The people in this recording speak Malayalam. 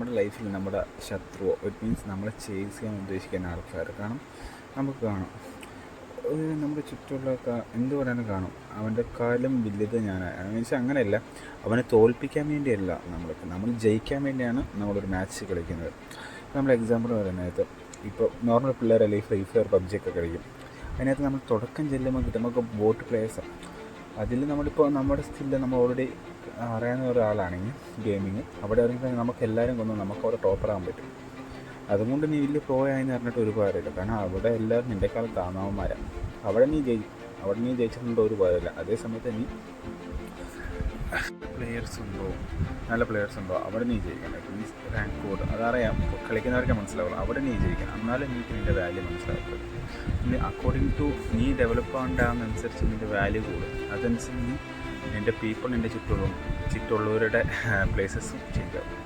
നമ്മുടെ ലൈഫിൽ നമ്മുടെ ശത്രുവോ ഇറ്റ് മീൻസ് നമ്മളെ ചേസ് ചെയ്യാൻ ഉദ്ദേശിക്കുന്ന ആൾക്കാർ കാരണം നമുക്ക് കാണും നമ്മുടെ ചുറ്റുമുള്ള എന്ത് പറയാനും കാണും അവൻ്റെ കാലം വലുത് ഞാനാണ് മീൻസ് അങ്ങനെയല്ല അവനെ തോൽപ്പിക്കാൻ വേണ്ടിയല്ല നമ്മൾ ജയിക്കാൻ വേണ്ടിയാണ് നമ്മളൊരു മാച്ച് കളിക്കുന്നത്. നമ്മൾ എക്സാമ്പിൾ പറയുന്നത് ഇപ്പോൾ നോർമൽ പിള്ളേരല്ലേ ഈ ഫ്രീ ഫയർ പബ്ജി ഒക്കെ കളിക്കും. അതിനകത്ത് നമ്മൾ തുടക്കം ചെല്ലുമ്പോൾ കിട്ടും നമുക്ക് ബോട്ട് പ്ലേയേഴ്സാണ്. അതിൽ നമ്മളിപ്പോൾ നമ്മുടെ സ്കില്ല് നമ്മൾ ഓൾറെഡി അറിയാവുന്ന ഒരാളാണെങ്കിൽ ഗെയിമിങ് അവിടെ ഇറങ്ങി നമുക്ക് എല്ലാവരും കൊന്നു നമുക്ക് അവിടെ ടോപ്പറാകാൻ പറ്റും. അതുകൊണ്ട് നീ വലിയ പ്രോ ആയെന്ന് പറഞ്ഞിട്ട് ഒരു കാര്യമില്ല. കാരണം അവിടെ എല്ലാവരും നിൻ്റെക്കാലം താന്നാവന്മാരാണ്. അവിടെ നീ ജയിച്ചിട്ടുണ്ടോ ഒരു കാര്യമില്ല. അതേ സമയത്ത് നീ നല്ല പ്ലെയേഴ്സ് ഉണ്ടോ അവിടെ നീ ജയിക്കണം. മീൻസ് റാങ്ക് കോഡ് അതറിയാം, കളിക്കുന്നവർക്ക് മനസ്സിലാവുള്ളൂ. അവിടെ നീ ജയിക്കണം. എന്നാലും എനിക്ക് നിൻ്റെ വാല്യൂ മനസ്സിലാക്കുള്ളൂ. പിന്നെ അക്കോർഡിംഗ് ടു നീ ഡെവലപ്പ് ആകേണ്ടതനുസരിച്ച് നിൻ്റെ വാല്യൂ കൂടും. അതനുസരിച്ച് നിൻ്റെ പീപ്പിൾ നിൻ്റെ ചുറ്റുള്ളവരുടെ പ്ലേസസും ചേഞ്ച് ആവും.